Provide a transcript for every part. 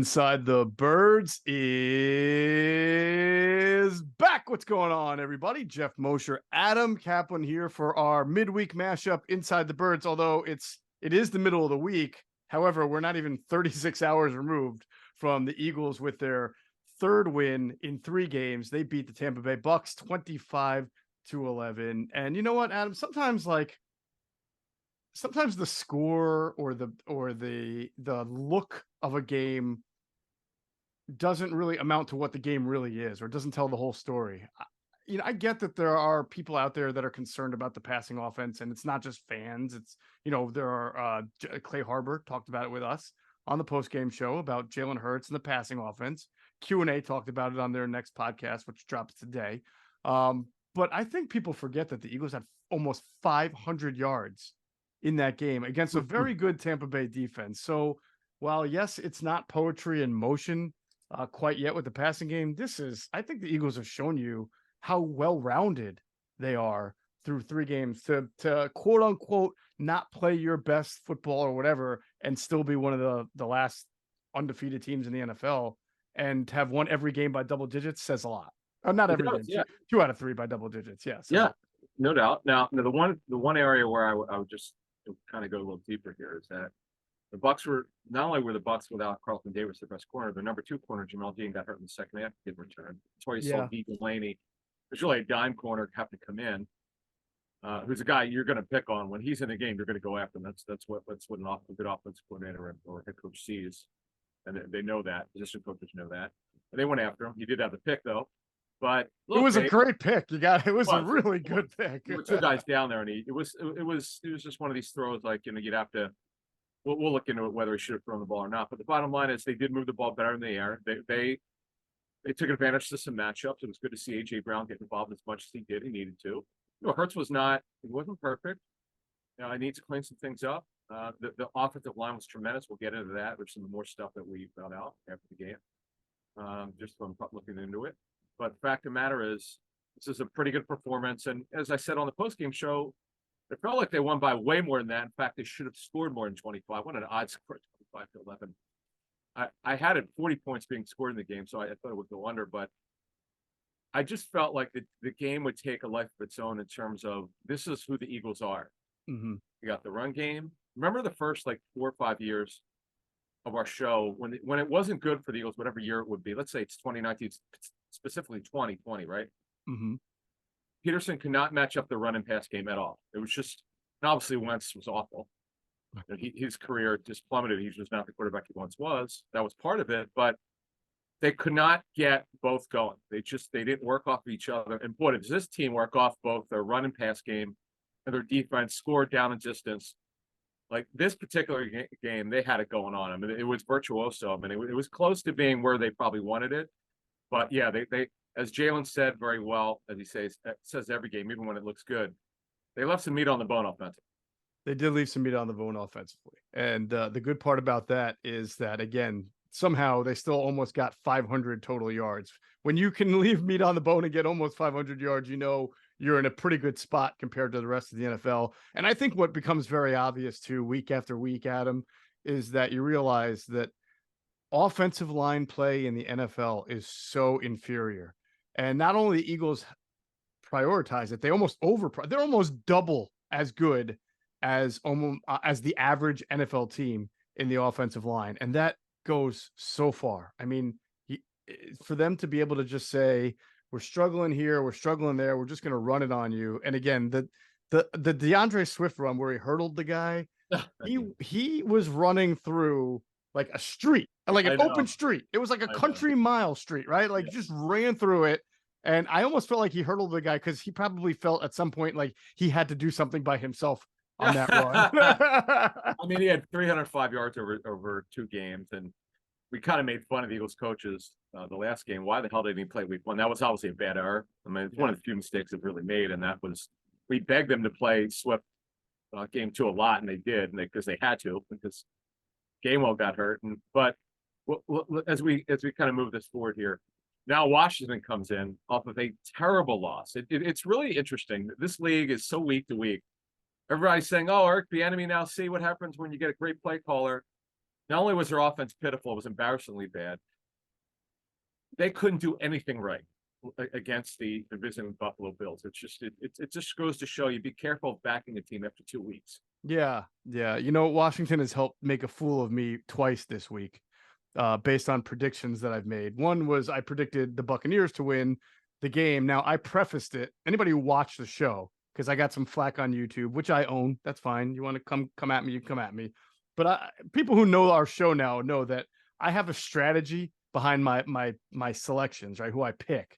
Inside the Birds is back. What's going on, everybody? Geoff, Mosher, Adam Caplan here for our midweek mashup Inside the Birds. Although it is the middle of the week. However, we're not even 36 hours removed from the Eagles with their third win in 3 games. They beat the Tampa Bay Bucks 25-11. And you know what, Adam? Sometimes the score or the look of a game doesn't really amount to what the game really is, or doesn't tell the whole story. I get that there are people out there that are concerned about the passing offense, and it's not just fans. It's, there are Clay Harbor talked about it with us on the post-game show about Jalen Hurts and the passing offense. Q&A talked about it on their next podcast, which drops today. But I think people forget that the Eagles had almost 500 yards in that game against a very good Tampa Bay defense. So while, yes, it's not poetry in motion quite yet with the passing game, I think the Eagles have shown you how well-rounded they are through 3 games to quote unquote not play your best football or whatever and still be one of the last undefeated teams in the NFL, and have won every game by double digits says a lot. Not every game, yeah. 2 out of 3 by double digits. Yeah. So. Yeah, no doubt. Now the one area where I would just kind of go a little deeper here is that the Bucks not only were the Bucks without Carlton Davis, their best corner, their number 2 corner, Jamal Dean, got hurt in the second half, didn't return. That's why you saw D. Delaney. There's really a dime corner have to come in, who's a guy you're going to pick on when he's in the game. You're going to go after him. That's what a good offensive coordinator or head coach sees, and they know that. Position coaches know that. And they went after him. He did have the pick though, but look, it was a great pick. It was a really good pick. There were 2 guys down there, and it was just one of these throws like you'd have to. We'll look into it whether he should have thrown the ball or not. But the bottom line is they did move the ball better in the air. They took advantage of some matchups. It was good to see A.J. Brown get involved as much as he did. He needed to. Hurts wasn't perfect. I need to clean some things up. The offensive line was tremendous. We'll get into that. There's some more stuff that we found out after the game, just from looking into it. But the fact of the matter is, this is a pretty good performance. And as I said on the postgame show, it felt like they won by way more than that. In fact, they should have scored more than 25. What an odd score, 25-11. I had it 40 points being scored in the game, so I thought it would go under. But I just felt like the game would take a life of its own in terms of this is who the Eagles are. Mm-hmm. You got the run game. Remember the first 4 or 5 years of our show when it wasn't good for the Eagles, whatever year it would be. Let's say it's 2019, specifically 2020, right? Mm-hmm. Peterson could not match up the run and pass game at all. It was just, and obviously Wentz was awful. His career just plummeted. He was not the quarterback he once was. That was part of it, but they could not get both going. They didn't work off of each other. And boy, does this team work off both their run and pass game and their defense, score down and distance. Like this particular game, they had it going on. I mean, it was virtuoso. I mean, it was close to being where they probably wanted it. But yeah, they as Jalen said very well, as he says every game, even when it looks good, they left some meat on the bone offensively. They did leave some meat on the bone offensively. And the good part about that is that, again, somehow they still almost got 500 total yards. When you can leave meat on the bone and get almost 500 yards, you're in a pretty good spot compared to the rest of the NFL. And I think what becomes very obvious too, week after week, Adam, is that you realize that offensive line play in the NFL is so inferior. And not only the Eagles prioritize it, they're almost double as good as the average NFL team in the offensive line. And that goes so far. I mean, for them to be able to just say, we're struggling here, we're struggling there, we're just going to run it on you. And again, the DeAndre Swift run where he hurdled the guy, he was running through like a street, like an open street. It was like a country mile street, right? Like just ran through it. And I almost felt like he hurdled the guy because he probably felt at some point like he had to do something by himself on that run. I mean, he had 305 yards over 2 games, and we kind of made fun of the Eagles coaches the last game. Why the hell didn't he play week 1? That was obviously a bad error. I mean, it's one of the few mistakes they've really made, and that was we begged them to play Swift game 2 a lot, and they did, because they had to, because Gainwell got hurt. But as we kind of move this forward here, now Washington comes in off of a terrible loss. It's really interesting. This league is so week to week. Everybody's saying, "Oh, Eric Bieniemy, now see what happens when you get a great play caller." Not only was their offense pitiful, it was embarrassingly bad. They couldn't do anything right against the visiting Buffalo Bills. It just goes to show you be careful of backing a team after 2 weeks. Yeah, yeah. You know, Washington has helped make a fool of me twice this week, based on predictions that I've made. One was I predicted the Buccaneers to win the game. Now I prefaced it. Anybody who watched the show, because I got some flack on YouTube, which I own. That's fine. You want to come at me, you come at me. But people who know our show now know that I have a strategy behind my selections, right? Who I pick.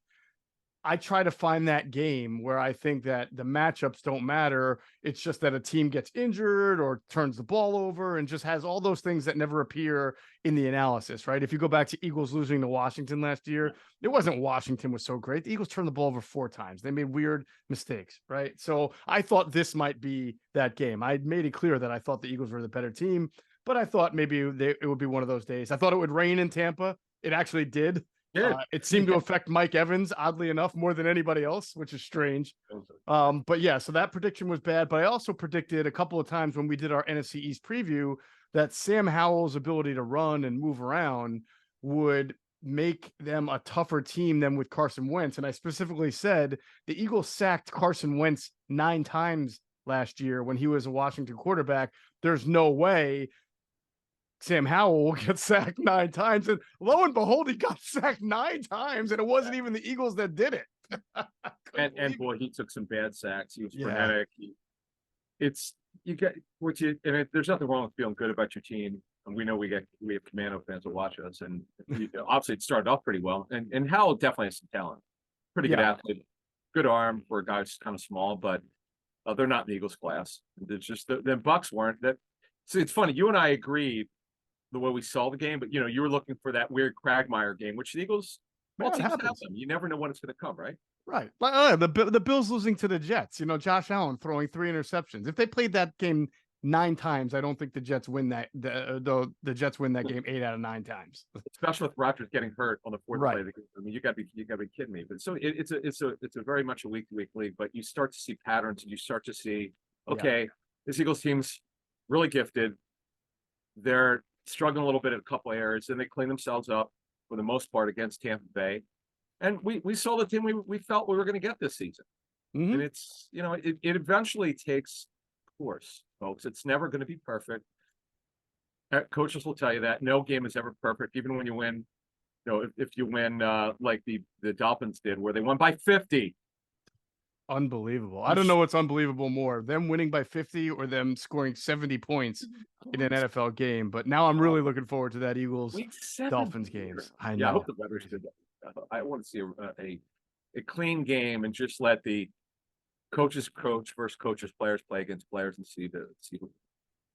I try to find that game where I think that the matchups don't matter. It's just that a team gets injured or turns the ball over and just has all those things that never appear in the analysis, right? If you go back to Eagles losing to Washington last year, it wasn't Washington was so great. The Eagles turned the ball over 4 times. They made weird mistakes, right? So I thought this might be that game. I made it clear that I thought the Eagles were the better team, but I thought maybe it would be one of those days. I thought it would rain in Tampa. It actually did. It seemed to affect Mike Evans, oddly enough, more than anybody else, which is strange. But yeah, so that prediction was bad. But I also predicted a couple of times when we did our NFC East preview that Sam Howell's ability to run and move around would make them a tougher team than with Carson Wentz. And I specifically said the Eagles sacked Carson Wentz 9 times last year when he was a Washington quarterback. There's no way Sam Howell will get sacked 9 times. And lo and behold, he got sacked 9 times, and it wasn't even the Eagles that did it. and boy, he took some bad sacks. He was frenetic. There's nothing wrong with feeling good about your team. And we know we have Commando fans that watch us, and obviously it started off pretty well. And Howell definitely has some talent. Pretty good athlete, good arm for a guy who's kind of small, but they're not in the Eagles class. It's just the Bucks weren't. That. So it's funny. You and I agreed the way we saw the game, but you were looking for that weird Quagmire game, which the Eagles, all teams have them. You never know when it's going to come, right? Right. The Bills losing to the Jets. Josh Allen throwing 3 interceptions. If they played that game 9 times, I don't think the Jets win that. The Jets win that game 8 out of 9 times. Especially with Rodgers getting hurt on the 4th play of the game. I mean, you got to be kidding me. But so it's a very much a week-to-week league. But you start to see patterns, and you start to see, okay, this Eagles team's really gifted. They're struggling a little bit at a couple of areas, and they clean themselves up for the most part against Tampa Bay. And we saw the team we felt we were going to get this season. Mm-hmm. And it's, it eventually takes course, folks. It's never going to be perfect. Coaches will tell you that. No game is ever perfect, even when you win. If you win like the Dolphins did, where they won by 50. Unbelievable. I don't know what's unbelievable more, them winning by 50 or them scoring 70 points in an NFL game. But now I'm really looking forward to that Eagles-Dolphins games. I know. Yeah, I hope the weather's good. I want to see a clean game and just let the coaches coach versus coaches, players play against players and see.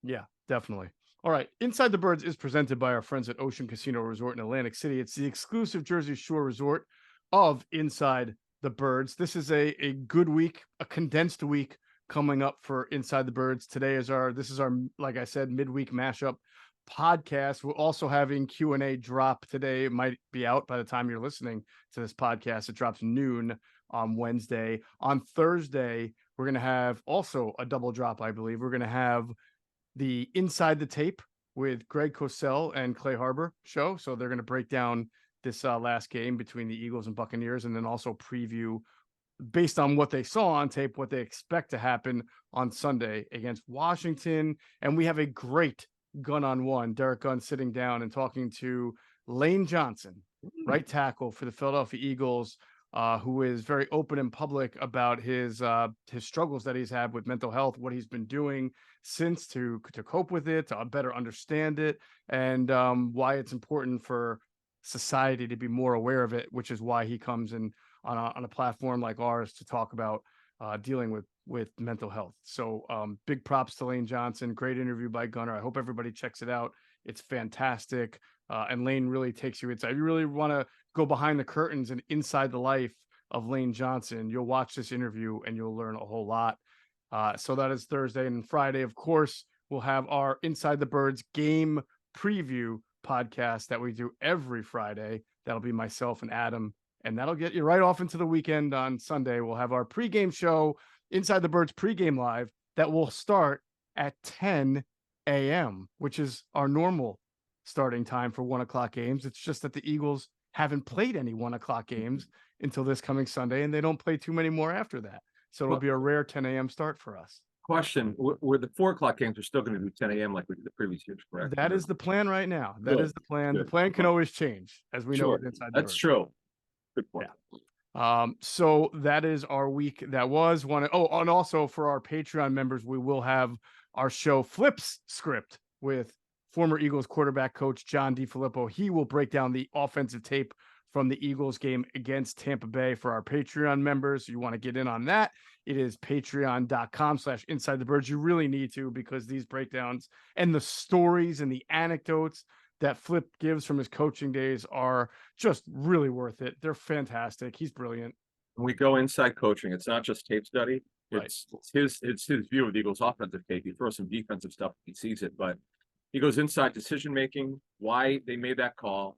Yeah, definitely. All right. Inside the Birds is presented by our friends at Ocean Casino Resort in Atlantic City. It's the exclusive Jersey Shore resort of Inside the Birds. This is a good week, a condensed week coming up for Inside the Birds. Today is our, like I said, midweek mashup podcast. We're also having Q&A drop today. It might be out by the time you're listening to this podcast. It drops noon on Wednesday. On Thursday, we're going to have also a double drop, I believe. We're going to have the Inside the Tape with Greg Cosell and Clay Harbor show. So they're going to break down this last game between the Eagles and Buccaneers, and then also preview, based on what they saw on tape, what they expect to happen on Sunday against Washington. And we have a great gun-on-one, Derek Gunn sitting down and talking to Lane Johnson, right tackle for the Philadelphia Eagles, who is very open and public about his struggles that he's had with mental health, what he's been doing since to cope with it, to better understand it, and why it's important for society to be more aware of it, which is why he comes in on a platform like ours to talk about dealing with mental health. So big props to Lane Johnson. Great interview by Gunner. I hope everybody checks it out. It's fantastic. And Lane really takes you inside. You really want to go behind the curtains and inside the life of Lane Johnson. You'll watch this interview and you'll learn a whole lot. So that is Thursday. And Friday, of course, we'll have our Inside the Birds game preview podcast that we do every Friday. That'll be myself and Adam, and that'll get you right off into the weekend. On Sunday, we'll have our pregame show, Inside the Birds pregame live, that will start at 10 a.m., which is our normal starting time for 1:00 games. It's just that the Eagles haven't played any 1:00 games until this coming Sunday, and they don't play too many more after that. So it'll Well, be a rare 10 a.m. start for us. question: were the 4 o'clock games are still going to do 10 a.m. like we did the previous years, correct? That is the plan right now. That Good, is the plan. The good. plan can always change, as we know Sure, it inside the that's bird. true. Good point. So that is our week that was one. Oh, and also for our Patreon members, we will have our show Flips Script with former Eagles quarterback coach John DiFilippo. He will break down the offensive tape from the Eagles game against Tampa Bay for our Patreon members. You want to get in on that? It is patreon.com/inside the birds. You really need to, because these breakdowns and the stories and the anecdotes that Flip gives from his coaching days are just really worth it. They're fantastic. He's brilliant. When we go inside coaching, it's not just tape study. Right. It's his view of the Eagles offensive tape. He throws some defensive stuff if he sees it, but he goes inside decision making, why they made that call,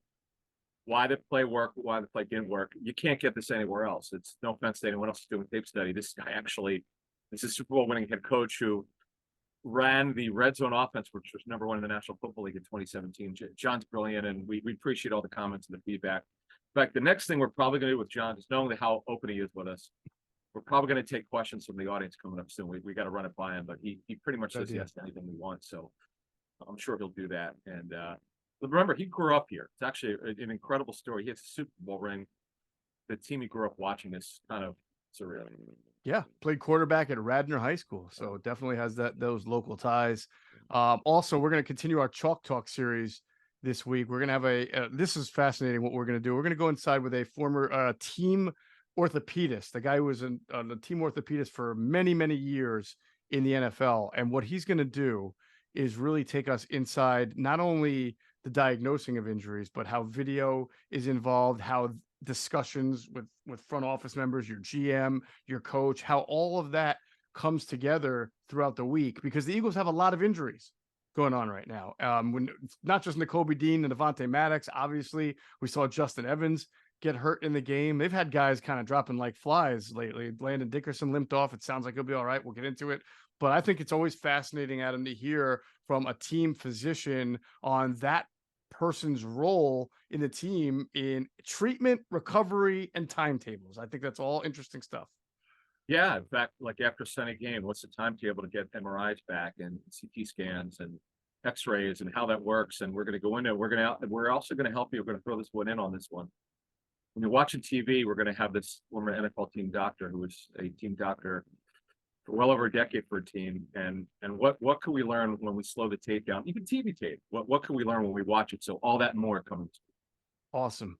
why the play worked, why the play didn't work. You can't get this anywhere else. It's no offense to anyone else doing tape study. This guy actually is a Super Bowl winning head coach who ran the red zone offense, which was number 1 in the National Football League in 2017. John's brilliant, and we appreciate all the comments and the feedback. In fact, the next thing we're probably going to do with John is, knowing how open he is with us, we're probably going to take questions from the audience coming up soon. We got to run it by him, but he pretty much says yes to anything we want. So I'm sure he'll do that. And remember, he grew up here. It's actually an incredible story. He has a Super Bowl ring. The team he grew up watching is kind of surreal. Yeah, played quarterback at Radnor High School, so definitely has those local ties. Also, we're going to continue our Chalk Talk series this week. We're going to have this is fascinating what we're going to do. We're going to go inside with a former team orthopedist, the guy who was a team orthopedist for many, many years in the NFL. And what he's going to do is really take us inside not only the diagnosing of injuries, but how video is involved, how discussions with front office members, your GM, your coach, how all of that comes together throughout the week, because the Eagles have a lot of injuries going on right now. When not just Nakobe Dean and Devontae Maddox, obviously we saw Justin Evans get hurt in the game. They've had guys kind of dropping like flies lately. Landon Dickerson limped off. It sounds like he'll be all right. We'll get into it. But I think it's always fascinating, Adam, to hear from a team physician on that person's role in the team in treatment, recovery, and timetables. I think that's all interesting stuff. Yeah, in fact, like after Sunday game, what's the timetable to get MRIs back and CT scans and X-rays and how that works? And we're going to go into it. We're also going to help you. We're going to throw this one in on this one. When you're watching TV, we're going to have this former NFL team doctor who was a team doctor for well over a decade for a team. And what can we learn when we slow the tape down? Even TV tape. What can we learn when we watch it? So all that and more coming. Awesome.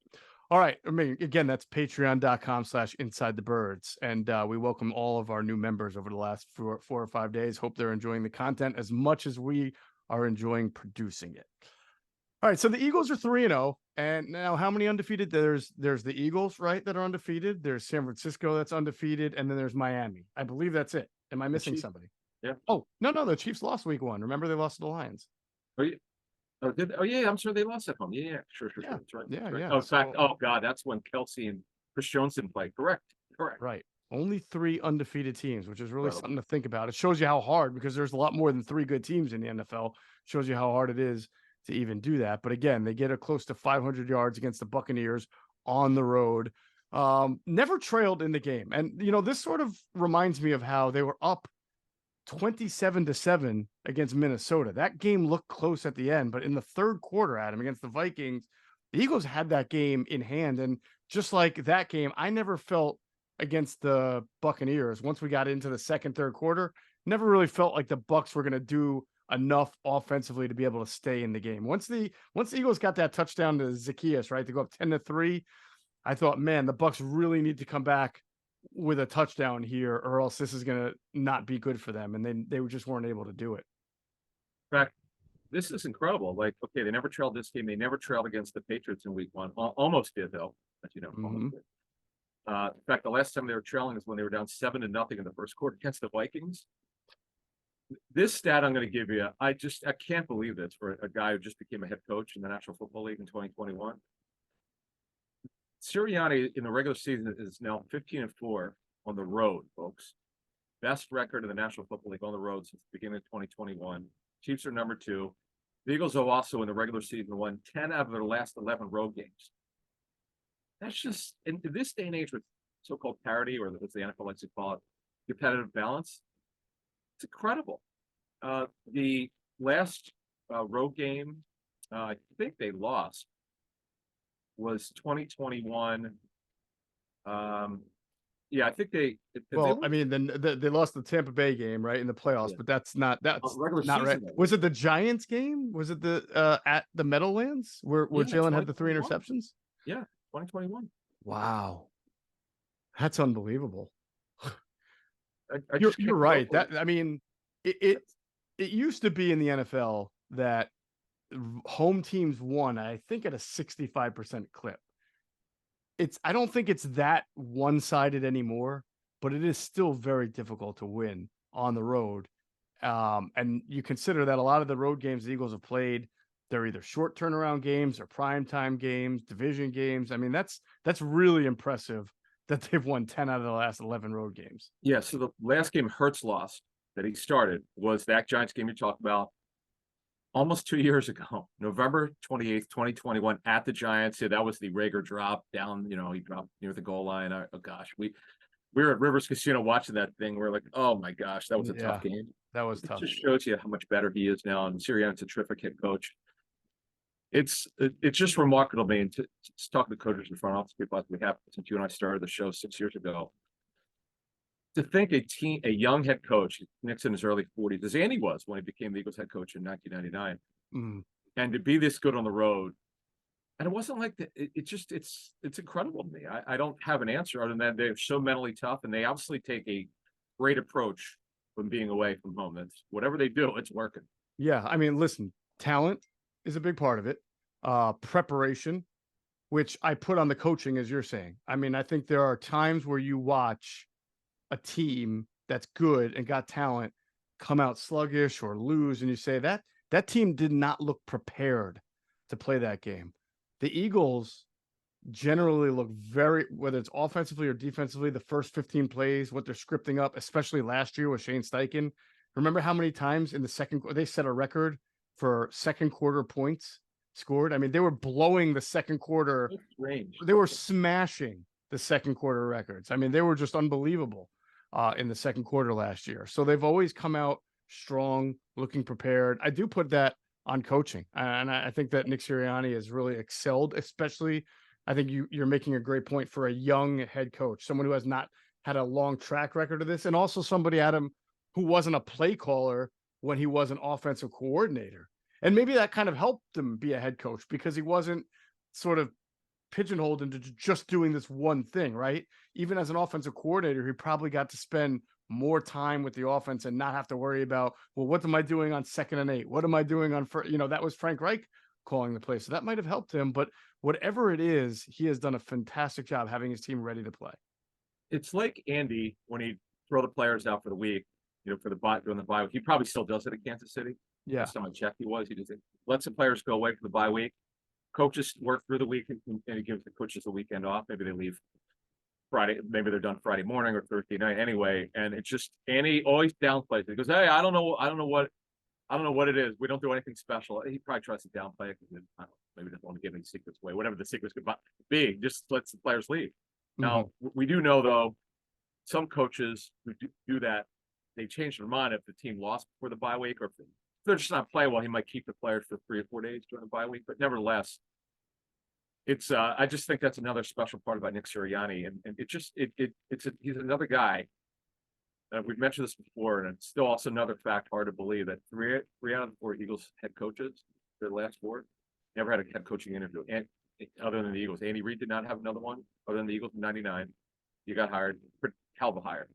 All right. I mean, again, that's patreon.com/inside the birds. And we welcome all of our new members over the last 4 or 5 days. Hope they're enjoying the content as much as we are enjoying producing it. All right. So the Eagles are 3-0. And now how many undefeated? There's the Eagles, right, that are undefeated. There's San Francisco that's undefeated. And then there's Miami. I believe that's it. Am I missing somebody? Yeah. Oh, no. The Chiefs lost week 1. Remember, they lost to the Lions. Oh, yeah. I'm sure they lost at home. Yeah, sure. Yeah. That's right. Yeah, right. yeah. Oh, in fact, God, that's when Kelsey and Chris Jones didn't play. Correct. Right. Only 3 undefeated teams, which is really something to think about. It shows you how hard, because there's a lot more than 3 good teams in the NFL. Shows you how hard it is to even do that. But again, they get a close to 500 yards against the Buccaneers on the road. Never trailed in the game. And, this sort of reminds me of how they were up 27-7 against Minnesota. That game looked close at the end, but in the third quarter, Adam, against the Vikings, the Eagles had that game in hand. And just like that game, I never felt against the Buccaneers, once we got into the second, third quarter, never really felt like the Bucs were going to do enough offensively to be able to stay in the game. Once the Eagles got that touchdown to Zacchaeus, right, to go up 10-3, I thought, man, the Bucs really need to come back with a touchdown here, or else this is going to not be good for them. And they just weren't able to do it. In fact, this is incredible. Like, okay, they never trailed this game. They never trailed against the Patriots in week 1. Almost did, though, as you know. Almost did. In fact, the last time they were trailing is when they were down 7-0 in the first quarter against the Vikings. This stat I'm going to give you, I can't believe this for a guy who just became a head coach in the National Football League in 2021. Sirianni in the regular season is now 15-4 on the road, folks. Best record in the National Football League on the road since the beginning of 2021. Chiefs are number 2. The Eagles are also in the regular season won 10 out of their last 11 road games. That's just in this day and age with so-called parity, or as the NFL likes to call it, competitive balance. It's incredible. The last road game, I think they lost, was 2021. Yeah, I think Well, I mean, then they lost the Tampa Bay game, right, in the playoffs, but that's not regular not right. season. Was it the Giants game? Was it the at the Meadowlands where Jalen had the 3 interceptions? Yeah, 2021. Wow, that's unbelievable. You're right. That I mean, it used to be in the NFL that home teams won, I think, at a 65% clip. I don't think it's that one-sided anymore, but it is still very difficult to win on the road. And you consider that a lot of the road games the Eagles have played, they're either short turnaround games or primetime games, division games. I mean, that's really impressive that they've won 10 out of the last 11 road games. Yeah, so the last game Hurts lost that he started was that Giants game you talked about almost 2 years ago, November 28th, 2021, at the Giants. Yeah, that was the Rager drop down, he dropped near the goal line. Oh gosh, we were at Rivers Casino watching that thing. We're like, oh my gosh, that was a tough game. That was tough. It just shows you how much better he is now. And Sirianni's a terrific head coach. It's just remarkable to me, to talk to coaches in front office people like we have since you and I started the show 6 years ago. To think a young head coach, Nick's in his early 40s, as Andy was when he became the Eagles head coach in 1999, and to be this good on the road, and it wasn't like that. It's incredible to me. I don't have an answer other than they're so mentally tough, and they obviously take a great approach from being away from home. That's whatever they do, it's working. Yeah, I mean, listen, talent is a big part of it. Preparation, which I put on the coaching, as you're saying. I mean, I think there are times where you watch a team that's good and got talent come out sluggish or lose, and you say that team did not look prepared to play that game. The Eagles generally look whether it's offensively or defensively, the first 15 plays, what they're scripting up, especially last year with Shane Steichen. Remember how many times in the second quarter they set a record for second quarter points scored? I mean, they were blowing the second quarter. They were smashing the second quarter records. I mean, they were just unbelievable in the second quarter last year. So they've always come out strong, looking prepared. I do put that on coaching. And I think that Nick Sirianni has really excelled, especially, I think you're making a great point for a young head coach, someone who has not had a long track record of this, and also somebody, Adam, who wasn't a play caller when he was an offensive coordinator. And maybe that kind of helped him be a head coach because he wasn't sort of pigeonholed into just doing this one thing, right? Even as an offensive coordinator, he probably got to spend more time with the offense and not have to worry about, well, what am I doing on 2nd and 8? What am I doing on first? That was Frank Reich calling the play. So that might have helped him, but whatever it is, he has done a fantastic job having his team ready to play. It's like Andy, when he throw the players out for the week, for the bye, during the bye week, he probably still does it at Kansas City. Yeah. Last time I checked, he just lets the players go away for the bye week. Coaches work through the week, and he gives the coaches the weekend off. Maybe they leave Friday, maybe they're done Friday morning or Thursday night anyway. And it's just, Andy always downplays it. He goes, hey, I don't know what it is. We don't do anything special. He probably tries to downplay it because maybe doesn't want to give any secrets away. Whatever the secrets could be, just lets the players leave. Now, we do know, though, some coaches who do that, they change their mind if the team lost before the bye week, or if they're just not playing well, he might keep the players for 3 or 4 days during the bye week. But nevertheless, it's I just think that's another special part about Nick Sirianni, and he's another guy. We've mentioned this before, and it's still also another fact hard to believe that three out of the 4 Eagles head coaches, their last 4, never had a head coaching interview, and other than the Eagles. Andy Reid did not have another one other than the Eagles in '99. He got hired, hell of a hire.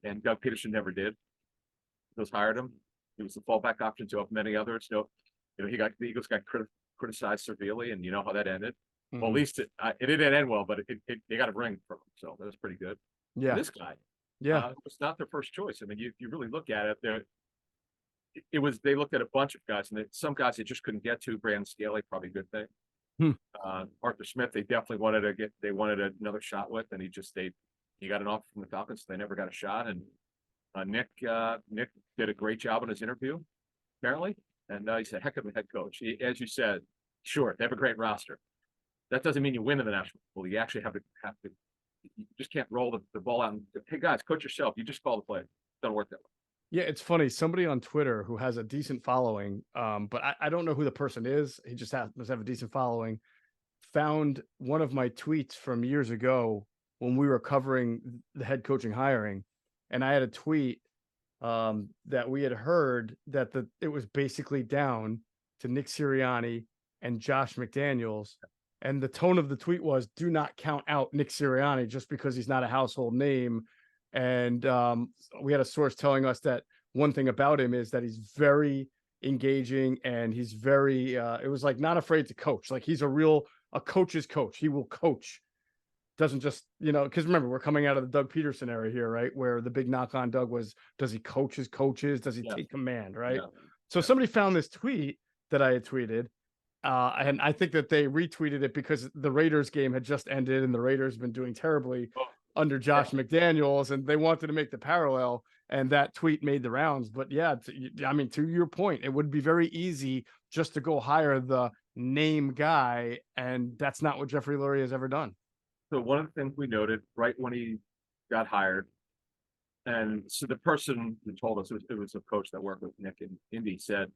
And Doug Peterson never did. Those hired him. He was the fallback option to many others. The Eagles got criticized severely, and you know how that ended. Well, at least it didn't end well, but they got a ring from him, so that was pretty good. Yeah, and this guy, it's not their first choice. I mean, you really look at it, they looked at a bunch of guys, and some guys they just couldn't get to. Brandon Staley, probably a good thing. Arthur Smith, they definitely wanted another shot with, and he got an offer from the Falcons. So they never got a shot, and Nick did a great job in his interview, apparently, And he's a heck of a head coach. As you said, sure, they have a great roster. That doesn't mean you win in the National Football League. You actually have to. You just can't roll the ball out and, hey guys, coach yourself. You just call the play. It doesn't work that way. Yeah, it's funny. Somebody on Twitter who has a decent following, but I don't know who the person is. He just must have a decent following. Found one of my tweets from years ago when we were covering the head coaching hiring, and I had a tweet that we had heard that it was basically down to Nick Sirianni and Josh McDaniels. And the tone of the tweet was, do not count out Nick Sirianni just because he's not a household name. And we had a source telling us that one thing about him is that he's very engaging and he's very, it was like not afraid to coach. Like he's a coach's coach. He will coach. Doesn't just, because remember, we're coming out of the Doug Peterson era here, right? Where the big knock on Doug was, does he coach his coaches? Does he take command, right? Yeah. So somebody found this tweet that I had tweeted. And I think that they retweeted it because the Raiders game had just ended and the Raiders have been doing terribly under Josh McDaniels, and they wanted to make the parallel, and that tweet made the rounds. But yeah, I mean, to your point, it would be very easy just to go hire the name guy, and that's not what Jeffrey Lurie has ever done. So one of the things we noted right when he got hired, and so the person who told us it was a coach that worked with Nick in Indy said,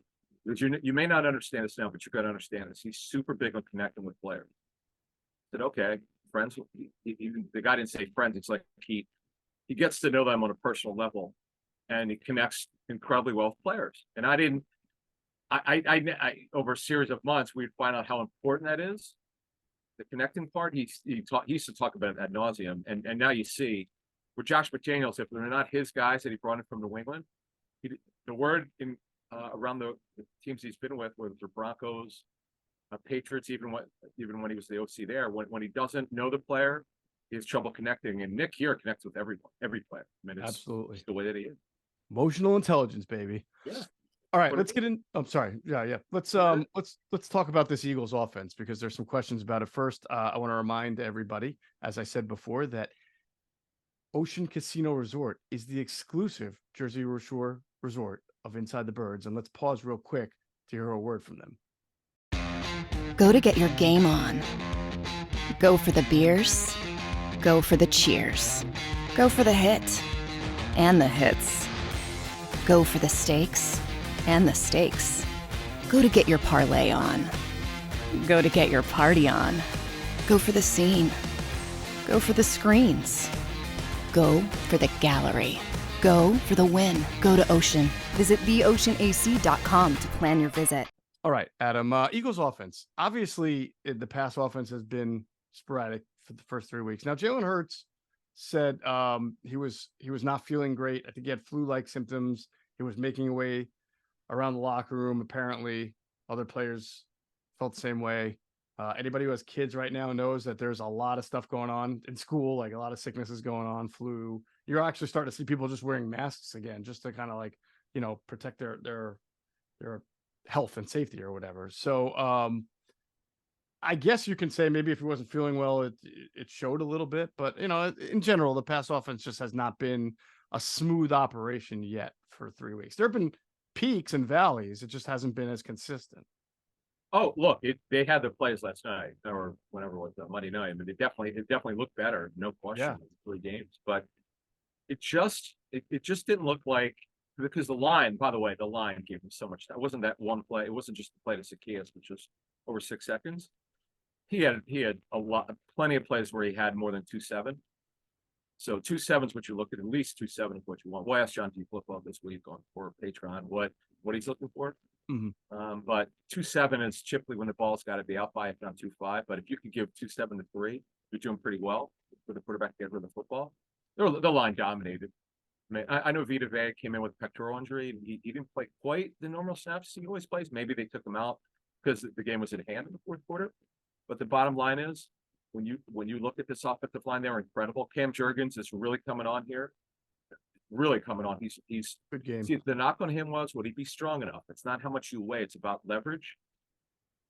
you may not understand this now, but you're going to understand this. He's super big on connecting with players. I said, okay, friends. Even the guy didn't say friends. It's like he gets to know them on a personal level, and he connects incredibly well with players. And I over a series of months, we'd find out how important that is. The connecting part, he used to talk about it ad nauseum, and now you see with Josh McDaniels, if they're not his guys that he brought in from New England, the word in around the teams he's been with, whether it's Broncos, Patriots, even when he was the OC there, when he doesn't know the player, he has trouble connecting. And Nick here connects with every player. I mean, absolutely, it's the way that he is. Emotional intelligence, baby. Yeah. All right, let's get in. I'm sorry. Yeah. Let's talk about this Eagles offense because there's some questions about it. First, I want to remind everybody, as I said before, that Ocean Casino Resort is the exclusive Jersey Shore resort of Inside the Birds. And let's pause real quick to hear a word from them. Go to get your game on. Go for the beers. Go for the cheers. Go for the hit and the hits. Go for the stakes and the stakes. Go to get your parlay on. Go to get your party on. Go for the scene. Go for the screens. Go for the gallery. Go for the win. Go to Ocean. Visit theoceanac.com to plan your visit. All right, Adam, Eagles offense. Obviously, the pass offense has been sporadic for the first 3 weeks. Now, Jalen Hurts said he was not feeling great. I think he had flu-like symptoms. He was making his way around the locker room. Apparently, other players felt the same way. Anybody who has kids right now knows that there's a lot of stuff going on in school, like a lot of sicknesses going on, flu. You're actually starting to see people just wearing masks again, just to kind of like, protect their health and safety or whatever. So I guess you can say maybe if he wasn't feeling well, it showed a little bit, but in general, the pass offense just has not been a smooth operation yet for 3 weeks. There have been peaks and valleys. It just hasn't been as consistent. Oh, look, they had their plays last night or whenever it was Monday night. I mean, it definitely looked better, no question. Yeah. 3 games, but it just didn't look like, because the line, by the way, the line gave him so much. That wasn't that one play. It wasn't just the play to Zacchaeus, which was over 6 seconds. He had plenty of plays where he had more than 2.7. So 2.7 is what you look at least 2.7 is what you want. We'll ask John D. Flip-Flop this week for Patreon what he's looking for. Mm-hmm. But 2.7 is typically when the ball's got to be out by, if not 2.5. But if you can give 2.7 to 3, you're doing pretty well for the quarterback to get rid of the football. The line dominated. I mean, I know Vita Vea came in with a pectoral injury. He didn't play quite the normal snaps he always plays. Maybe they took him out because the game was at hand in the fourth quarter. But the bottom line is, when you look at this offensive line, they're incredible. Cam Jurgens is really coming on here. Really coming on. He's good game. See, the knock on him was, would he be strong enough? It's not how much you weigh. It's about leverage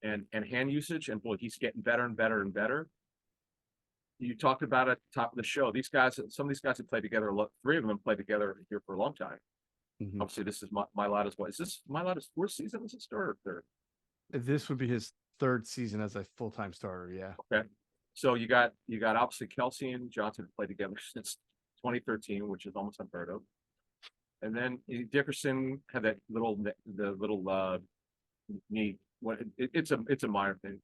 and hand usage. And boy, he's getting better and better and better. You talked about at the top of the show. Some of these guys have played together. 3 of them played together here for a long time. Mhm. Obviously, this is my lad as well. Is this my lad is fourth season? Is it third or third? This would be his third season as a full-time starter. Yeah. Okay. So you got obviously Kelsey and Johnson played together since 2013, which is almost unheard of. And then Dickerson had that little knee. It's a minor thing.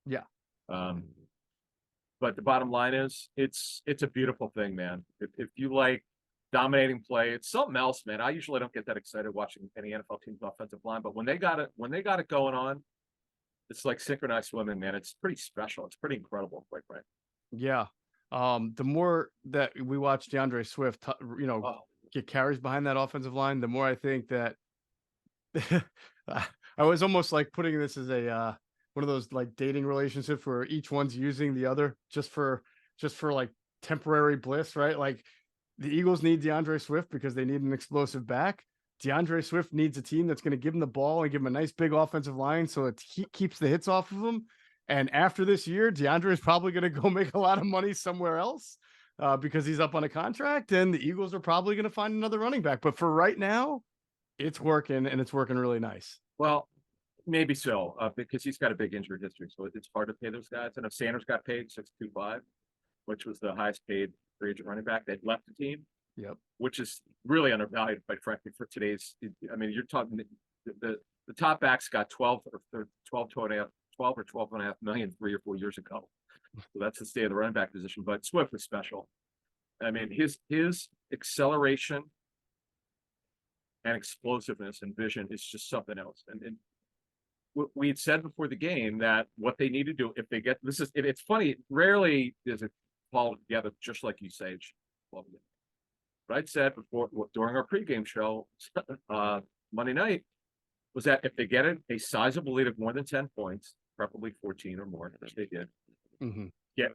Yeah. But the bottom line is it's a beautiful thing, man. If you like dominating play, it's something else, man. I usually don't get that excited watching any NFL team's offensive line, but when they got it going on, it's like synchronized swimming, man. It's pretty special. It's pretty incredible, quite frankly. Yeah. The more that we watch DeAndre Swift, get carries behind that offensive line, the more I think that I was almost like putting this as a one of those like dating relationships where each one's using the other just for like temporary bliss, right? Like the Eagles need DeAndre Swift because they need an explosive back. DeAndre Swift needs a team that's going to give him the ball and give him a nice big offensive line so it keeps the hits off of him. And after this year, DeAndre is probably going to go make a lot of money somewhere else because he's up on a contract, and the Eagles are probably going to find another running back. But for right now, it's working, and it's working really nice. Well, maybe so, because he's got a big injury history, so it's hard to pay those guys. And if Sanders got paid $6.25, which was the highest paid free agent running back that left the team, yep, which is really undervalued, quite frankly, for today's. I mean, you're talking the top backs got 12 or 12.5 million 3 or 4 years ago. So that's the state of the running back position. But Swift was special. I mean, his acceleration and explosiveness and vision is just something else. And we had said before the game that what they need to do if they get this is it's funny. Rarely is it followed together just like you say. What I said before during our pregame show Monday night was that if they get a sizable lead of more than 10 points, preferably 14 or more, which they did,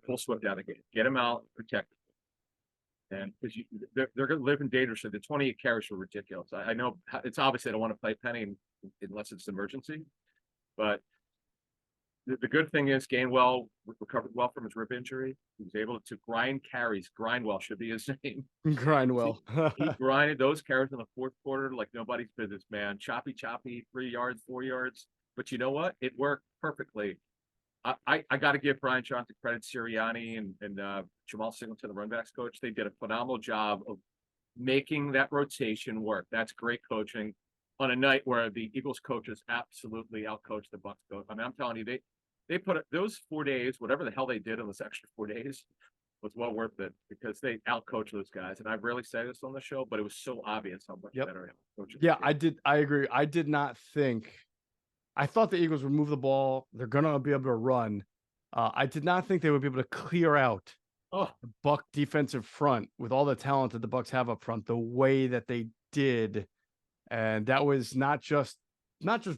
pull Swift out of the game, get him out, protect him. And because they're going to live in dangerously. The 28 carries were ridiculous. I know it's obvious they don't want to play Penny unless it's an emergency, but the good thing is Gainwell recovered well from his rib injury. He was able to grind carries. Grindwell should be his name. Grindwell. He grinded those carries in the fourth quarter like nobody's business, man. Choppy, 3 yards, 4 yards. But you know what? It worked perfectly. I got to give Brian Johnson credit, Sirianni and Jamal Singleton, the run backs coach. They did a phenomenal job of making that rotation work. That's great coaching on a night where the Eagles coaches absolutely outcoached the Bucs coach. I mean, I'm telling you, they put those 4 days, whatever the hell they did in those extra 4 days, was well worth it because they outcoached those guys. And I rarely say this on the show, but it was so obvious how much better coaches. Yeah, I agree. I did not think. I thought the Eagles would move the ball. They're going to be able to run. I did not think they would be able to clear out the Buck defensive front with all the talent that the Bucs have up front the way that they did. And that was not just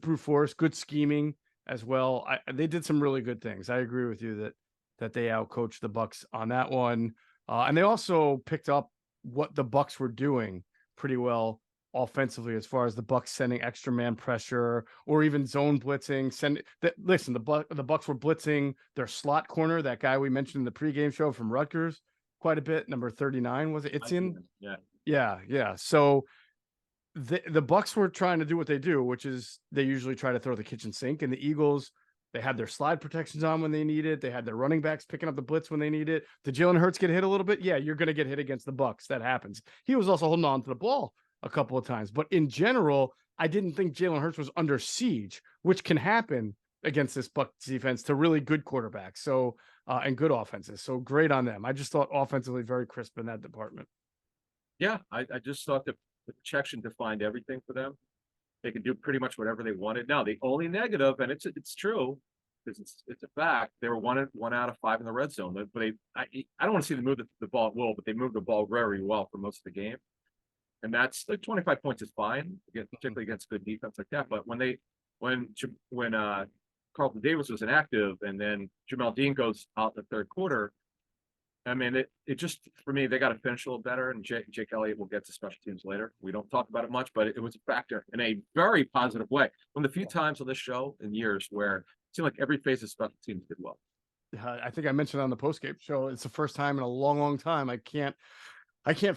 brute force, good scheming as well. They did some really good things. I agree with you that they outcoached the Bucs on that one. And they also picked up what the Bucs were doing pretty well offensively, as far as the Bucs sending extra man pressure or even zone blitzing. Listen, the Bucs were blitzing their slot corner, that guy we mentioned in the pregame show from Rutgers, quite a bit. Number 39 was it? It's in. Yeah. So the Bucs were trying to do what they do, which is they usually try to throw the kitchen sink. And the Eagles, they had their slide protections on when they need it. They had their running backs picking up the blitz when they need it. Did Jalen Hurts get hit a little bit? Yeah, you're going to get hit against the Bucs. That happens. He was also holding on to the ball a couple of times, but in general, I didn't think Jalen Hurts was under siege, which can happen against this Bucs defense to really good quarterbacks. So, and good offenses. So great on them. I just thought offensively very crisp in that department. Yeah. I just thought the protection defined everything for them. They could do pretty much whatever they wanted. Now, the only negative, and it's true, because it's a fact, they were 1 out of 5 in the red zone. But I don't want to see them move the ball at will, but they moved the ball very well for most of the game. And that's like 25 points is fine, particularly against good defense like that. But when Carlton Davis was inactive and then Jamel Dean goes out in the third quarter, I mean, it just, for me, they got to finish a little better. And Jake Elliott will get to special teams later. We don't talk about it much, but it was a factor in a very positive way. One of the few times on this show in years where it seemed like every phase of special teams did well. I think I mentioned on the postgame show, it's the first time in a long, long time. I can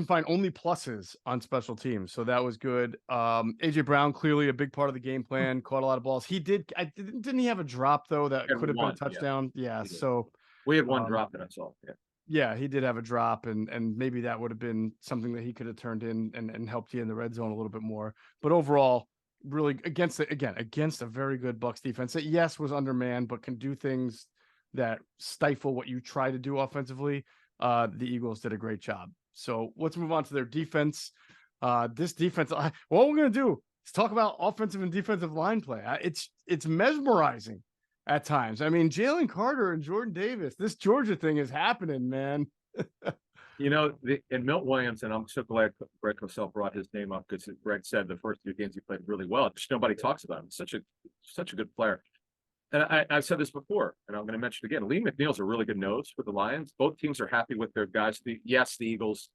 find only pluses on special teams, so that was good. AJ Brown, clearly a big part of the game plan, caught a lot of balls. Didn't he have a drop though that And could have been a one, yeah, touchdown? Yeah, he did. so We had one drop in us all. Yeah. yeah, he did have a drop, and maybe that would have been something that he could have turned in and helped you in the red zone a little bit more. But overall, really against a very good Bucs defense that yes was undermanned, but can do things that stifle what you try to do offensively. The Eagles did a great job. So let's move on to their defense. This defense, what we're gonna do is talk about offensive and defensive line play. It's mesmerizing at times. I mean, Jalen Carter and Jordan Davis, this Georgia thing is happening, man. You know, and Milt Williams, and I'm so glad Greg Cosell brought his name up because Greg said the first 2 games he played really well. Just nobody talks about him. Such a good player. And I've said this before, and I'm going to mention it again. Lee McNeil's a really good nose for the Lions. Both teams are happy with their guys. The Eagles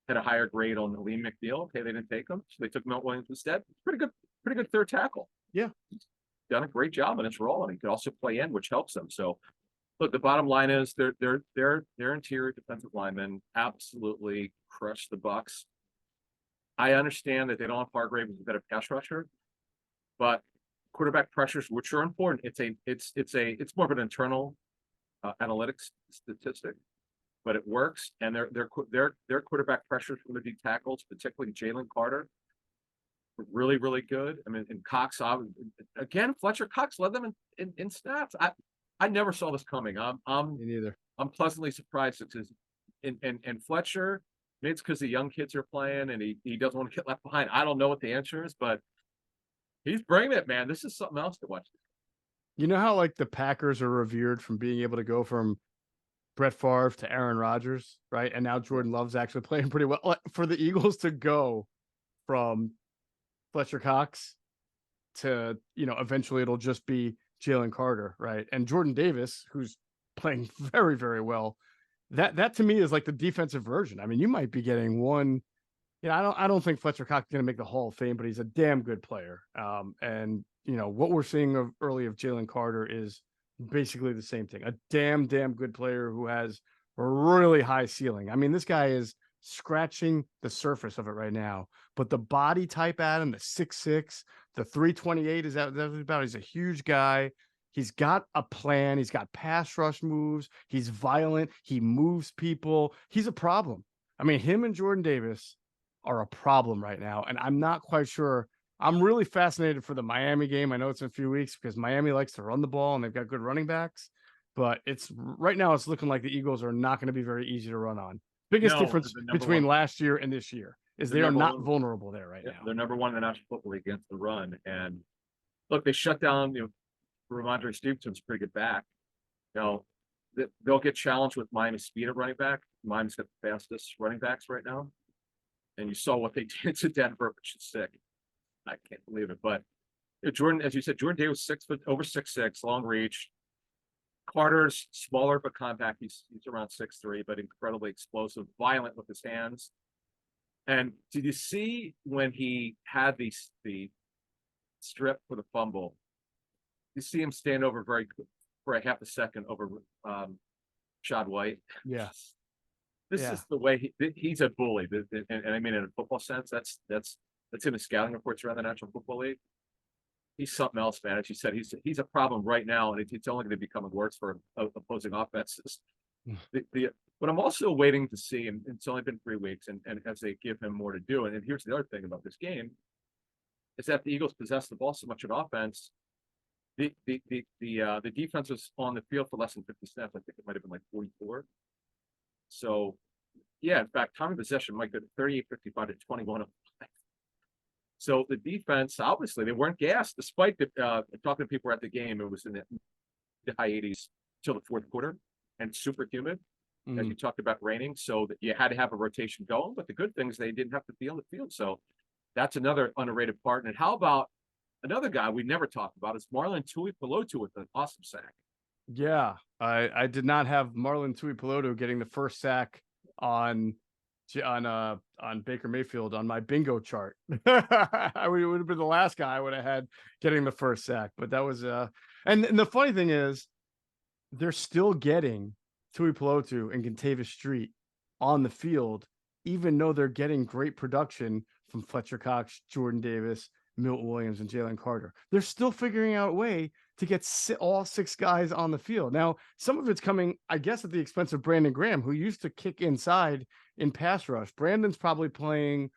had a higher grade on Lee McNeil. Okay, they didn't take him, so they took Milt Williams instead. Pretty good third tackle. Yeah, he's done a great job in his role, and he could also play in, which helps them. So, look, the bottom line is their interior defensive linemen absolutely crushed the Bucs. I understand that they don't have Hargrave as a better pass rusher, but quarterback pressures, which are important, it's more of an internal analytics statistic, but it works. And their quarterback pressures from the D tackles, particularly Jalen Carter, were really, really good. I mean, and Cox, again, Fletcher Cox led them in snaps. I never saw this coming. Me neither. I'm pleasantly surprised because and Fletcher, maybe it's because the young kids are playing and he doesn't want to get left behind. I don't know what the answer is, but he's bringing it, man. This is something else to watch. You know how like the Packers are revered from being able to go from Brett Favre to Aaron Rodgers, right? And now Jordan Love's actually playing pretty well. For the Eagles to go from Fletcher Cox to, eventually it'll just be Jalen Carter, right? And Jordan Davis, who's playing very, very well. That to me is like the defensive version. I mean, you might be getting one. I don't think Fletcher Cox is going to make the Hall of Fame, but he's a damn good player. And what we're seeing early of Jalen Carter is basically the same thing. A damn good player who has a really high ceiling. I mean, this guy is scratching the surface of it right now. But the body type at him, the 6'6", the 328 is that about. He's a huge guy. He's got a plan. He's got pass rush moves. He's violent. He moves people. He's a problem. I mean, him and Jordan Davis are a problem right now. And I'm not quite sure. I'm really fascinated for the Miami game. I know it's in a few weeks because Miami likes to run the ball and they've got good running backs. But right now it's looking like the Eagles are not going to be very easy to run on. Biggest difference between last year and this year is they are not vulnerable there right now. They're number 1 in the National Football League against the run. And look, they shut down, Ramondre Stevenson's a pretty good back. They'll get challenged with Miami's speed at running back. Miami's got the fastest running backs right now. And you saw what they did to Denver, which is sick. I can't believe it. But Jordan, as you said, Jordan Davis 6 foot, over 6'6", long reach. Carter's smaller but compact. He's around 6'3", but incredibly explosive, violent with his hands. And did you see when he had the strip for the fumble? You see him stand over for a half a second over Shad White. Yes. This is the way he's a bully, and I mean in a football sense. That's in the scouting reports around the National Football League. He's something else, man. As you said, he's a problem right now, and it's only going to become worse for opposing offenses. But I'm also waiting to see, and it's only been 3 weeks, and as they give him more to do. And here's the other thing about this game, is that the Eagles possess the ball so much on offense. The defense was on the field for less than 50 snaps. I think it might have been like 44. So, yeah, in fact, time of possession might go to 38-55 to 21-5. So the defense, obviously, they weren't gassed, despite talking to people at the game. It was in the high 80s till the fourth quarter, and super humid, as you talked about raining. So that you had to have a rotation going. But the good thing is they didn't have to be on the field. So that's another underrated part. And how about another guy we never talked about is Marlon Tuipulotu with an awesome sack. Yeah, I did not have Marlon Tuipulotu getting the first sack on Baker Mayfield on my bingo chart. I would have been the last guy I would have had getting the first sack, but that was and the funny thing is they're still getting Tuipulotu and Contavious Street on the field even though they're getting great production from Fletcher Cox, Jordan Davis, Milton Williams, and Jalen Carter. They're still figuring out a way to get all 6 guys on the field. Now, some of it's coming, I guess, at the expense of Brandon Graham, who used to kick inside in pass rush. Brandon's probably playing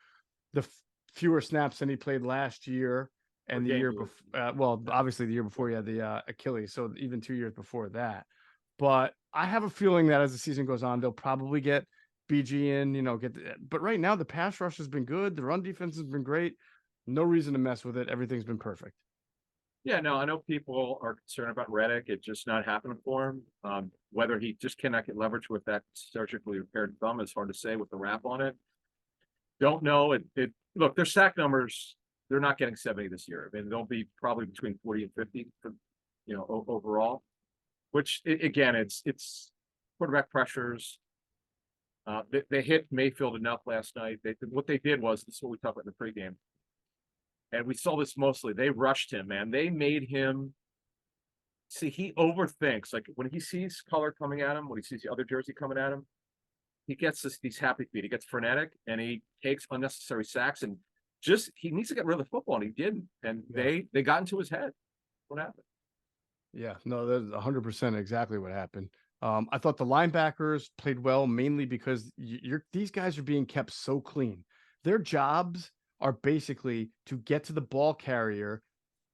the fewer snaps than he played last year and the year before. Well, obviously the year before he had the Achilles, so even 2 years before that. But I have a feeling that as the season goes on, they'll probably get BG in, but right now the pass rush has been good. The run defense has been great. No reason to mess with it. Everything's been perfect. Yeah, no, I know people are concerned about Reddick. It's just not happening for him. Whether he just cannot get leverage with that surgically repaired thumb is hard to say with the wrap on it. Don't know. Look, their sack numbers, they're not getting 70 this year. I mean, they'll be probably between 40 and 50 for, overall, which again, it's quarterback pressures. They hit Mayfield enough last night. What they did was, this is what we talked about in the pregame. And we saw this mostly. They rushed him, man. They made him see, he overthinks. Like when he sees color coming at him, when he sees the other jersey coming at him, he gets these happy feet. He gets frenetic and he takes unnecessary sacks and he needs to get rid of the football. And he didn't. And they got into his head. What happened? Yeah, no, that's 100% exactly what happened. I thought the linebackers played well, mainly because these guys are being kept so clean. Their jobs are basically to get to the ball carrier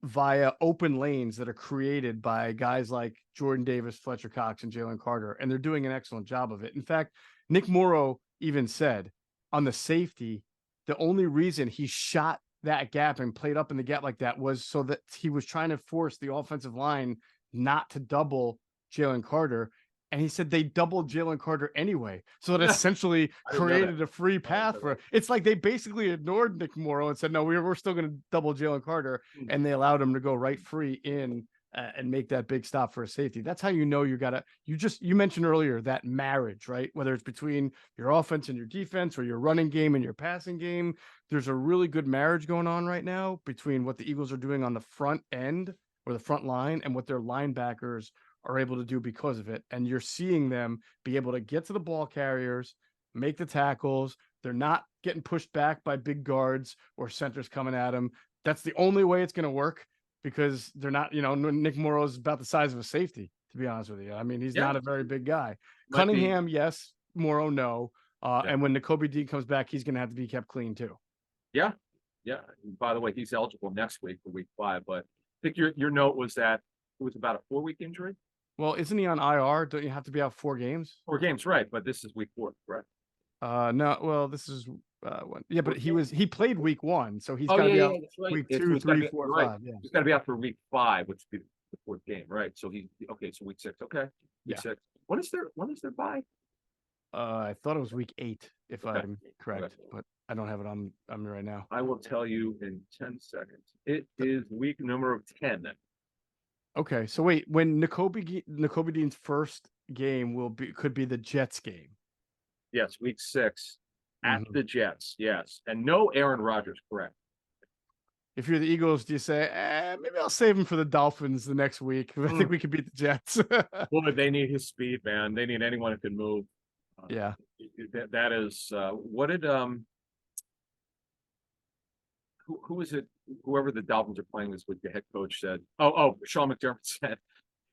via open lanes that are created by guys like Jordan Davis, Fletcher Cox, and Jalen Carter, and they're doing an excellent job of it. In fact, Nick Morrow even said on the safety, the only reason he shot that gap and played up in the gap like that was so that he was trying to force the offensive line not to double Jalen Carter. And he said they doubled Jalen Carter anyway. So it essentially created a free path for it. It's like they basically ignored Nick Morrow and said, no, we're still going to double Jalen Carter. And they allowed him to go right free in and make that big stop for a safety. That's how you mentioned earlier that marriage, right? Whether it's between your offense and your defense or your running game and your passing game, there's a really good marriage going on right now between what the Eagles are doing on the front end or the front line and what their linebackers are able to do because of it. And you're seeing them be able to get to the ball carriers, make the tackles. They're not getting pushed back by big guards or centers coming at them. That's the only way it's going to work because they're not, Nick Morrow is about the size of a safety, to be honest with you. I mean, he's not a very big guy. Cunningham, yes. Morrow, no. And when Nakobe Dean comes back, he's going to have to be kept clean too. Yeah. Yeah. And by the way, he's eligible next week for week 5, but I think your note was that it was about a 4-week injury. Well, isn't he on IR? Don't you have to be out 4 games? 4 games, right? But this is week 4, correct? No. Well, this is one. Yeah, but he played week 1, so he's got to be out week 2, 3, 4, 5. Yeah, he's got to be out for week 5, which would be the 4th game, right? So so week 6. Okay, week 6. When is their bye? I thought it was week 8, if I'm correct, but I don't have it on me right now. I will tell you in 10 seconds. It is week number 10. Okay, so wait, when Nakobe Dean's first game could be the Jets game. Yes, week 6 at the Jets. Yes, and no Aaron Rodgers. Correct. If you're the Eagles, do you say, maybe I'll save him for the Dolphins the next week? I think we could beat the Jets. Well, they need his speed, man. They need anyone who can move. Yeah, that is what did who is it? Whoever the Dolphins are playing this week, the head coach said, "Oh, Sean McDermott said."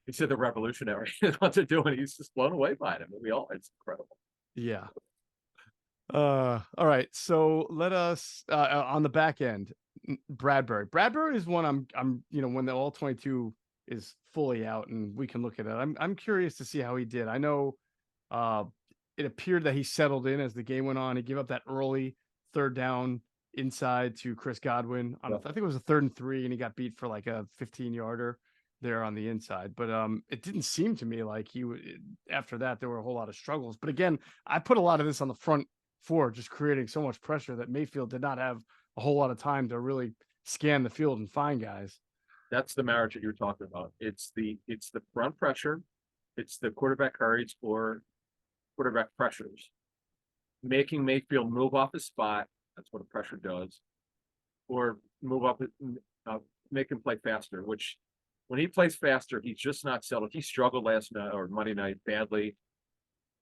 He said they're revolutionary. What they're doing, he's just blown away by them. It's incredible. Yeah. All right. So let us on the back end, Bradbury. Bradbury is one I'm when the all 22 is fully out and we can look at it. I'm curious to see how he did. I know it appeared that he settled in as the game went on. He gave up that early 3rd down inside to Chris Godwin on I think it was a 3rd and 3, and he got beat for like a 15-yarder there on the inside. But it didn't seem to me like he would. After that, there were a whole lot of struggles. But again, I put a lot of this on the front 4, just creating so much pressure that Mayfield did not have a whole lot of time to really scan the field and find guys. That's the marriage that you're talking about. It's the front pressure, it's the quarterback hurries or quarterback pressures, making Mayfield move off his spot. That's what a pressure does, or move up, make him play faster. Which, when he plays faster, he's just not settled. He struggled last night or Monday night badly.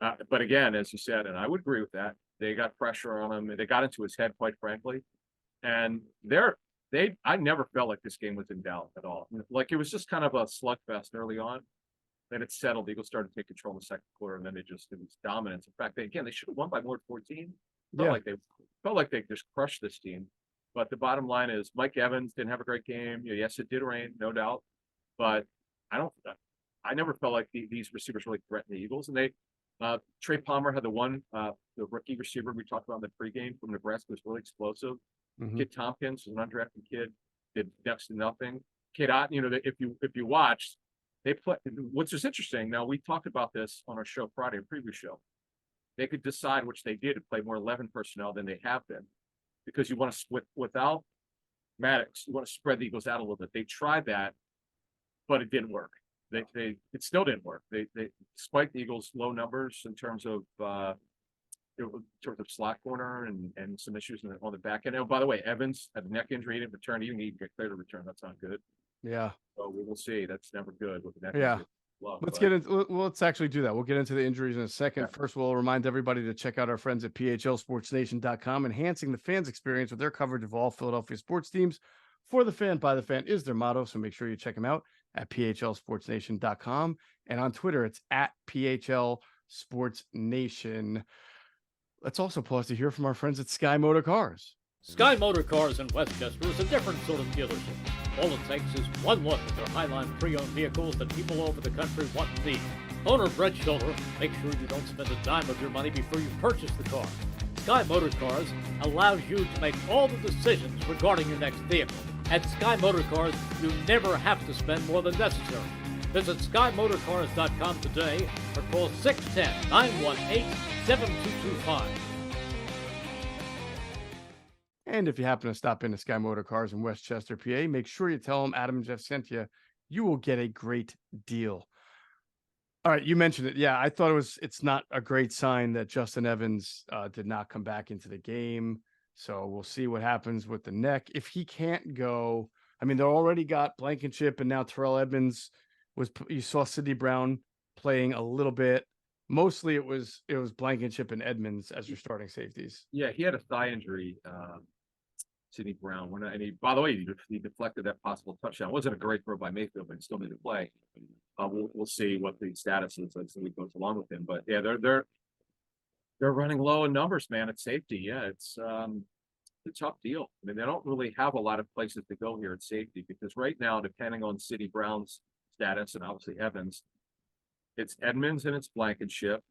But again, as you said, and I would agree with that, They got pressure on him. They got into his head, quite frankly. And I never felt like this game was in doubt at all. Like, it was just kind of a slugfest early on. Then it settled. The Eagles started to take control in the second quarter, and then it was dominance. In fact, they should have won by more than 14. Felt like they just crushed this team. But the bottom line is Mike Evans didn't have a great game. Yes, it did rain, no doubt. But I never felt like these receivers really threatened the Eagles. And Trey Palmer had the rookie receiver we talked about in the pregame from Nebraska, was really explosive. Kid Tompkins was an undrafted kid, did next to nothing. Kid Ott, if you watched, they play. What's just interesting, now we talked about this on our show Friday, a preview show. They could decide, which they did, to play more 11 personnel than they have been, because you want to without Maddox, you want to spread the Eagles out a little bit. They tried that, but it didn't work. It still didn't work. They despite the Eagles' low numbers in terms of slot corner and some issues on the back end. Oh, by the way, Evans had a neck injury, he didn't return. He didn't even get cleared to return. That's not good. Yeah. So we will see. That's never good with the neck Yeah. injury. Let's actually do that. We'll get into the injuries in a second. Yeah. First, we'll remind everybody to check out our friends at phlsportsnation.com, enhancing the fans' experience with their coverage of all Philadelphia sports teams. For the fan, by the fan is their motto. So make sure you check them out at phlsportsnation.com, and on Twitter, it's at phlsportsnation. Let's also pause to hear from our friends at Sky Motor Cars. Sky Motor Cars in Westchester is a different sort of dealership. All it takes is one look at their Highline pre-owned vehicles that people all over the country want and need. Owner Brett Schulter, make sure you don't spend a dime of your money before you purchase the car. Sky Motor Cars allows you to make all the decisions regarding your next vehicle. At Sky Motor Cars, you never have to spend more than necessary. Visit SkyMotorCars.com today or call 610-918-7225. And if you happen to stop into Sky Motor Cars in Westchester, PA, make sure you tell them Adam and Geoff sent you. You will get a great deal. All right, you mentioned it. Yeah, I thought it's not a great sign that Justin Evans did not come back into the game. So we'll see what happens with the neck. If he can't go, I mean, they already got Blankenship, and now Terrell Edmonds you saw Sidney Brown playing a little bit. Mostly it was Blankenship and Edmonds as your starting safeties. Yeah, he had a thigh injury, Sidney Brown. By the way, he deflected that possible touchdown. It wasn't a great throw by Mayfield, but he still made a play. We'll see what the status is as the week goes along with him. But yeah, they're running low in numbers, man, at safety. Yeah, it's a tough deal. I mean, they don't really have a lot of places to go here at safety, because right now, depending on Sidney Brown's status and obviously Evans, it's Edmonds and it's Blankenship,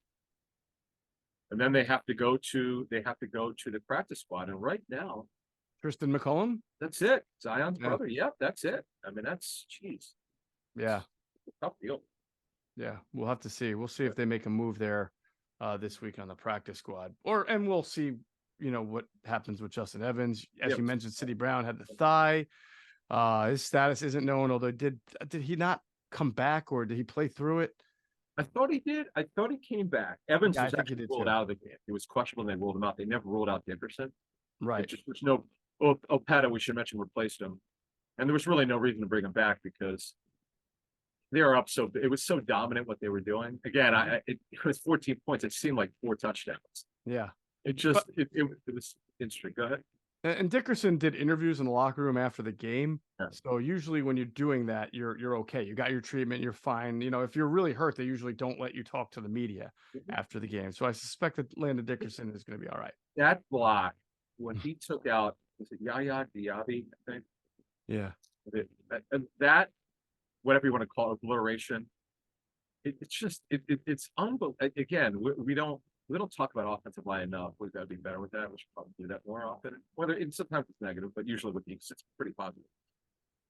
and then they have to go to the practice squad. And right now, Tristan McCullum. That's it. Zion's brother. Yep, that's it. I mean, jeez. Yeah, tough deal. Yeah, we'll have to see. We'll see if they make a move there this week on the practice squad, and we'll see. What happens with Justin Evans. As you mentioned, Sidney Brown had the thigh. His status isn't known. Although did he not come back, or did he play through it? I thought he did. I thought he came back. Evans was actually ruled out of the game. He was questionable, and they ruled him out. They never ruled out Dickerson. Right. There's no. Opeta, we should mention, replaced him, and there was really no reason to bring him back because they are up so. It was so dominant what they were doing. Again, it was 14 points. It seemed like 4 touchdowns. Yeah. It was interesting. Go ahead. And Dickerson did interviews in the locker room after the game. Yeah. So usually when you're doing that, you're okay. You got your treatment, you're fine. If you're really hurt, they usually don't let you talk to the media after the game. So I suspect that Landon Dickerson is going to be all right. That block, when he took out, was it Yaya Diaby, I think? Yeah. That, whatever you want to call it, obliteration, it's unbelievable. Again, we don't talk about offensive line enough. We've got to be better with that. We should probably do that more often. Sometimes it's negative, but usually with the Eagles, it's pretty positive.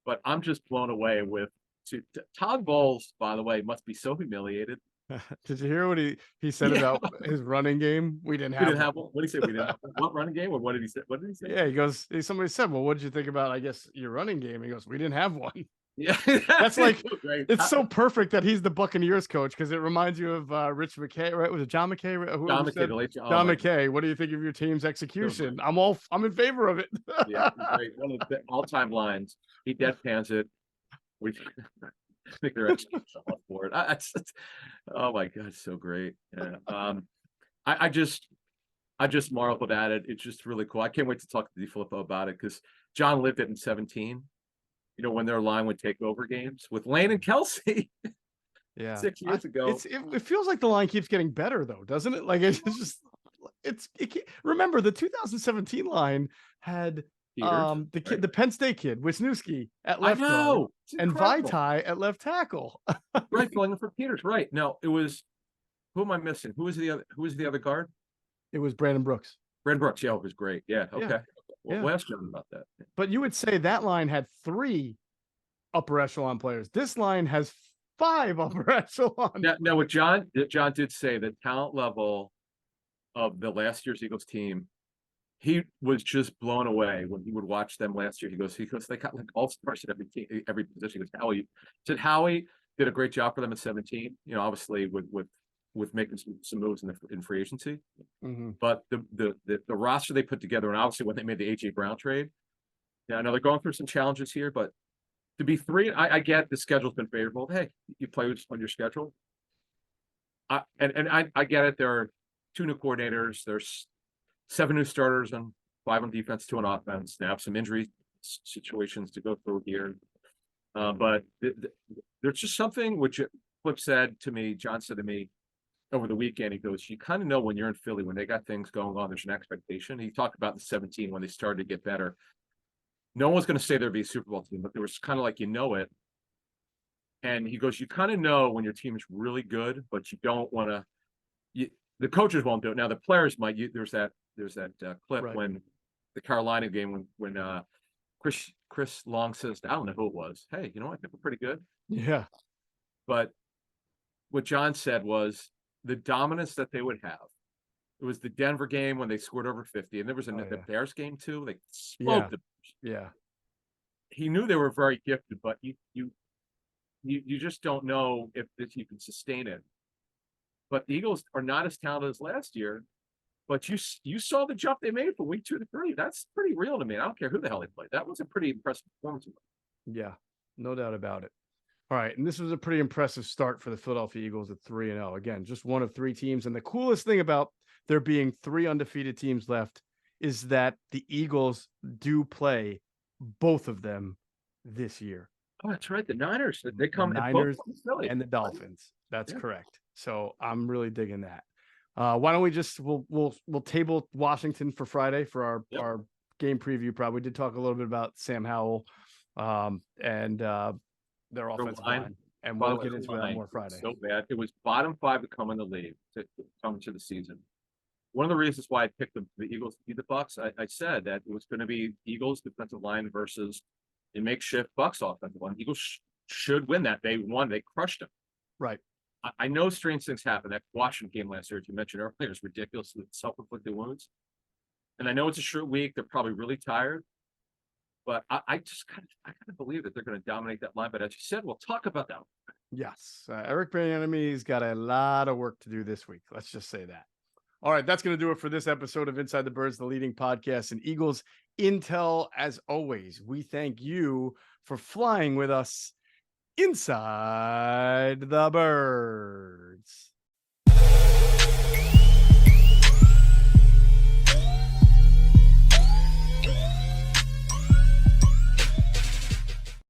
But I'm just blown away with Todd Bowles, by the way, must be so humiliated. Did you hear what he said about his running game? We didn't have one. What did he say? We didn't have one. What running game, or what did he say? Yeah, he goes, somebody said, well, what did you think about, I guess, your running game? He goes, we didn't have one. Yeah, that's like it's so perfect that he's the Buccaneers coach, because it reminds you of Rich McKay, right? Was it John McKay? John McKay. What do you think of your team's execution? I'm in favor of it. Yeah, great. One of the all-time lines. He deadpans it. I think they're execution off board. Oh my God, so great. Yeah. I just marveled at it. It's just really cool. I can't wait to talk to DiFilippo about it because John lived it in 17. You know, when their line would take over games with Lane and Kelsey Yeah. 6 years ago. It feels like the line keeps getting better though, doesn't it? Like remember the 2017 line had Peters, the kid, right? the Penn State kid, Wisniewski at I left guard know. It's and incredible. Vaitai at left tackle. Right, filling in for Peters. Right. No, it was who am I missing? Who was the other guard? It was Brandon Brooks. Brandon Brooks. Yeah, it was great. Yeah. Yeah. Okay. Well, Yeah. we'll ask John about that. But you would say that line had 3 upper echelon players. This line has 5 upper echelon. Now, what John did say, the talent level of the last year's Eagles team, he was just blown away when he would watch them last year. He goes, they got like all stars at every team, every position. He goes, Howie did a great job for them at 17. You know, obviously with making some moves in free agency. Mm-hmm. But the roster they put together, and obviously when they made the AJ Brown trade, yeah, I know they're going through some challenges here, but to be 3, I get the schedule's been favorable. Hey, you play on your schedule. I get it. There are 2 new coordinators. There's 7 new starters and 5 on defense, 2 on offense. They have some injury situations to go through here. But there's just something which Flip said to me, John said to me over the weekend. He goes, you kind of know when you're in Philly, when they got things going on, there's an expectation. He talked about the 17 when they started to get better. No one's going to say there'd be a Super Bowl team, but there was kind of like, it. And he goes, you kind of know when your team is really good, but you don't want to. The coaches won't do it. Now the players might. There's that clip Right. when the Carolina game when Chris Long says, I don't know who it was. Hey, you know what? I think we're pretty good. Yeah. But what John said was the dominance that they would have. It was the Denver game when they scored over 50, and there was the Bears game too. They smoked the. Yeah. He knew they were very gifted, but you just don't know if you can sustain it. But the Eagles are not as talented as last year. But you saw the jump they made from week 2 to 3. That's pretty real to me. I don't care who the hell they played. That was a pretty impressive performance. Yeah, no doubt about it. All right, and this was a pretty impressive start for the Philadelphia Eagles at 3-0. Again, just one of 3 teams. And the coolest thing about there being 3 undefeated teams left is that the Eagles do play both of them this year. Oh, that's right. The Niners. They come the Niners Philly. and the Dolphins. That's correct. So I'm really digging that. Why don't we just we'll table Washington for Friday for our game preview. Probably did talk a little bit about Sam Howell and their offensive line, and we'll get into that more Friday. So bad. It was bottom 5 to come in the league to come to the season. One of the reasons why I picked the Eagles to beat the Bucs, I said that it was going to be Eagles defensive line versus a makeshift Bucs offensive line. Eagles should win that. They won. They crushed them. Right. I know strange things happen. That Washington game last year, as you mentioned earlier, is ridiculous with self-inflicted wounds. And I know it's a short week. They're probably really tired. But I just kind of believe that they're going to dominate that line. But as you said, we'll talk about that. Yes. Eric Bieniemy's got a lot of work to do this week. Let's just say that. All right, that's going to do it for this episode of Inside the Birds, the leading podcast in Eagles intel. As always, we thank you for flying with us inside the bird.